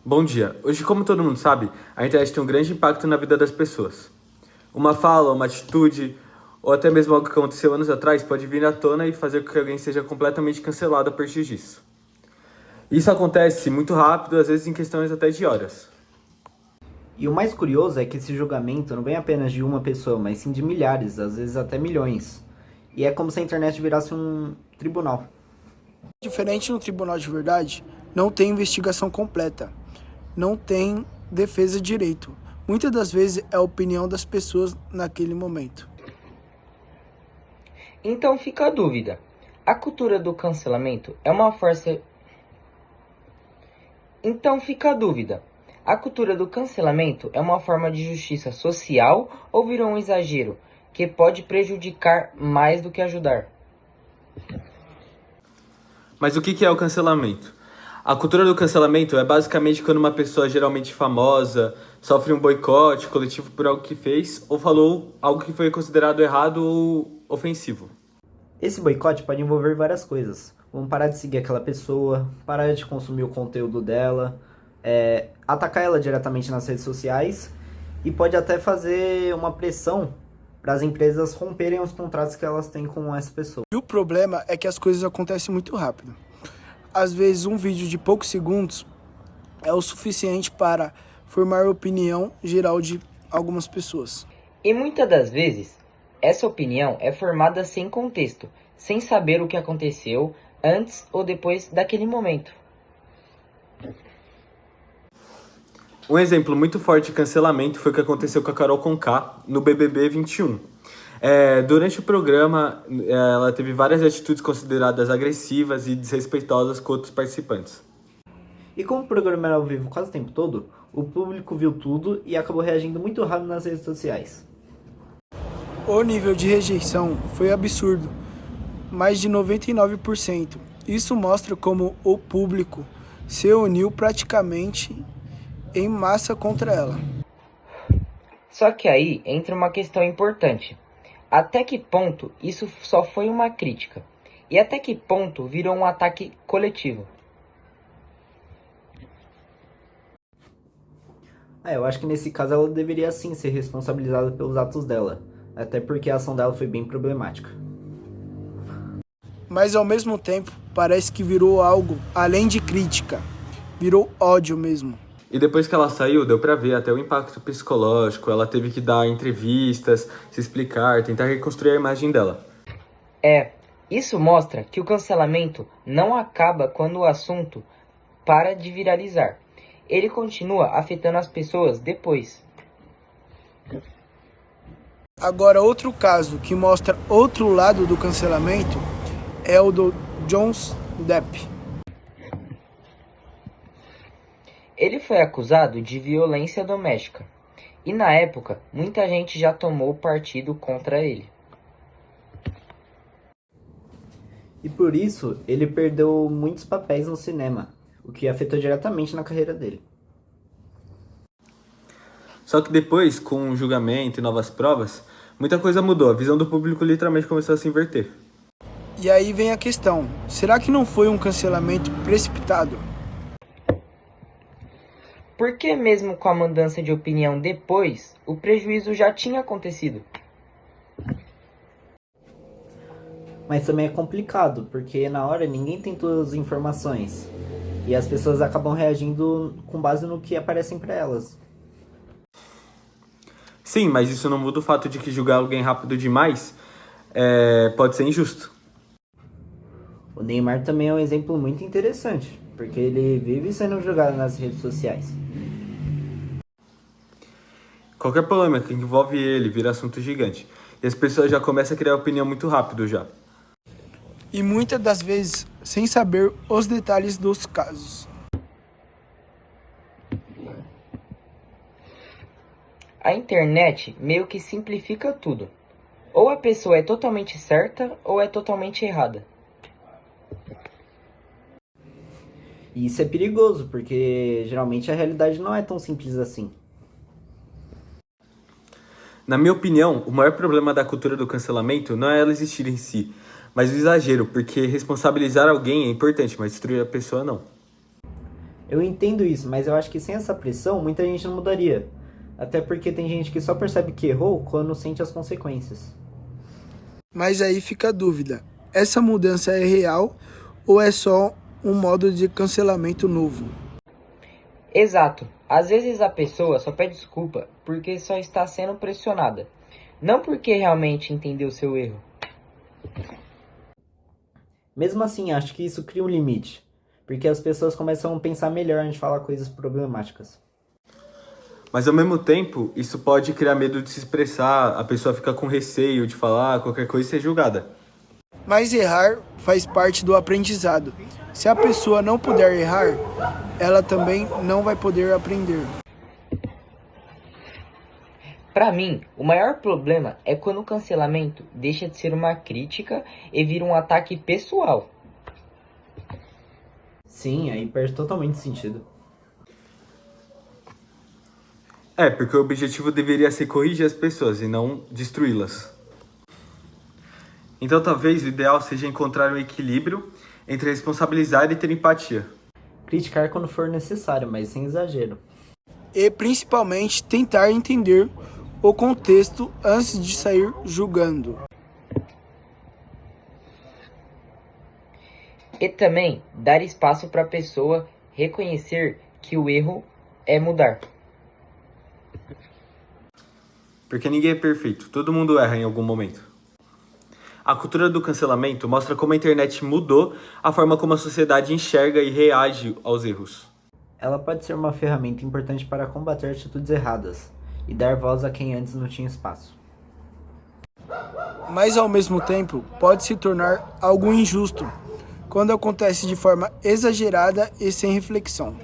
Bom dia. Hoje, como todo mundo sabe, a internet tem um grande impacto na vida das pessoas. Uma fala, uma atitude, ou até mesmo algo que aconteceu anos atrás pode vir à tona e fazer com que alguém seja completamente cancelado a partir disso. Isso acontece muito rápido, às vezes em questões até de horas. E o mais curioso é que esse julgamento não vem apenas de uma pessoa, mas sim de milhares, às vezes até milhões. E é como se a internet virasse um tribunal. Diferente no tribunal de verdade, não tem investigação completa, não tem defesa de direito. Muitas das vezes é a opinião das pessoas naquele momento. Então fica a dúvida. A cultura do cancelamento é uma força... Então fica a dúvida. A cultura do cancelamento é uma forma de justiça social ou virou um exagero que pode prejudicar mais do que ajudar? Mas o que é o cancelamento? A cultura do cancelamento é basicamente quando uma pessoa geralmente famosa sofre um boicote coletivo por algo que fez ou falou algo que foi considerado errado ou ofensivo. Esse boicote pode envolver várias coisas. Vamos parar de seguir aquela pessoa, parar de consumir o conteúdo dela, atacar ela diretamente nas redes sociais e pode até fazer uma pressão para as empresas romperem os contratos que elas têm com essa pessoa. E o problema é que as coisas acontecem muito rápido. Às vezes um vídeo de poucos segundos é o suficiente para formar a opinião geral de algumas pessoas. E muitas das vezes, essa opinião é formada sem contexto, sem saber o que aconteceu antes ou depois daquele momento. Um exemplo muito forte de cancelamento foi o que aconteceu com a Carol Conká no BBB 21. Durante o programa, ela teve várias atitudes consideradas agressivas e desrespeitosas com outros participantes. E como o programa era ao vivo quase o tempo todo, o público viu tudo e acabou reagindo muito rápido nas redes sociais. O nível de rejeição foi absurdo, mais de 99%. Isso mostra como o público se uniu praticamente em massa contra ela. Só que aí entra uma questão importante. Até que ponto isso só foi uma crítica? E até que ponto virou um ataque coletivo? Eu acho que nesse caso ela deveria sim ser responsabilizada pelos atos dela, até porque a ação dela foi bem problemática. Mas ao mesmo tempo, parece que virou algo além de crítica, virou ódio mesmo. E depois que ela saiu, deu pra ver até o impacto psicológico, ela teve que dar entrevistas, se explicar, tentar reconstruir a imagem dela. Isso mostra que o cancelamento não acaba quando o assunto para de viralizar. Ele continua afetando as pessoas depois. Agora, outro caso que mostra outro lado do cancelamento é o do Johnny Depp. Ele foi acusado de violência doméstica. E na época, muita gente já tomou partido contra ele. E por isso, ele perdeu muitos papéis no cinema, o que afetou diretamente na carreira dele. Só que depois, com o julgamento e novas provas, muita coisa mudou, a visão do público literalmente começou a se inverter. E aí vem a questão, será que não foi um cancelamento precipitado? Porque mesmo com a mudança de opinião depois, o prejuízo já tinha acontecido. Mas também é complicado, porque na hora ninguém tem todas as informações. E as pessoas acabam reagindo com base no que aparecem para elas. Sim, mas isso não muda o fato de que julgar alguém rápido demais pode ser injusto. O Neymar também é um exemplo muito interessante, porque ele vive sendo julgado nas redes sociais. Qualquer polêmica que envolve ele vira assunto gigante. E as pessoas já começam a criar opinião muito rápido já. E muitas das vezes sem saber os detalhes dos casos. A internet meio que simplifica tudo. Ou a pessoa é totalmente certa ou é totalmente errada. E isso é perigoso, porque geralmente a realidade não é tão simples assim. Na minha opinião, o maior problema da cultura do cancelamento não é ela existir em si, mas o exagero, porque responsabilizar alguém é importante, mas destruir a pessoa não. Eu entendo isso, mas eu acho que sem essa pressão, muita gente não mudaria. Até porque tem gente que só percebe que errou quando sente as consequências. Mas aí fica a dúvida: essa mudança é real ou é só um modo de cancelamento novo? Exato. Às vezes a pessoa só pede desculpa porque só está sendo pressionada, não porque realmente entendeu seu erro. Mesmo assim, acho que isso cria um limite, porque as pessoas começam a pensar melhor antes de falar coisas problemáticas. Mas ao mesmo tempo, isso pode criar medo de se expressar, a pessoa fica com receio de falar qualquer coisa e ser julgada. Mas errar faz parte do aprendizado. Se a pessoa não puder errar, ela também não vai poder aprender. Para mim, o maior problema é quando o cancelamento deixa de ser uma crítica e vira um ataque pessoal. Sim, aí perde totalmente sentido. É, porque o objetivo deveria ser corrigir as pessoas e não destruí-las. Então talvez o ideal seja encontrar um equilíbrio entre responsabilizar e ter empatia. Criticar quando for necessário, mas sem exagero. E principalmente tentar entender o contexto antes de sair julgando. E também dar espaço para a pessoa reconhecer que o erro é mudar. Porque ninguém é perfeito, todo mundo erra em algum momento. A cultura do cancelamento mostra como a internet mudou a forma como a sociedade enxerga e reage aos erros. Ela pode ser uma ferramenta importante para combater atitudes erradas e dar voz a quem antes não tinha espaço. Mas ao mesmo tempo pode se tornar algo injusto quando acontece de forma exagerada e sem reflexão.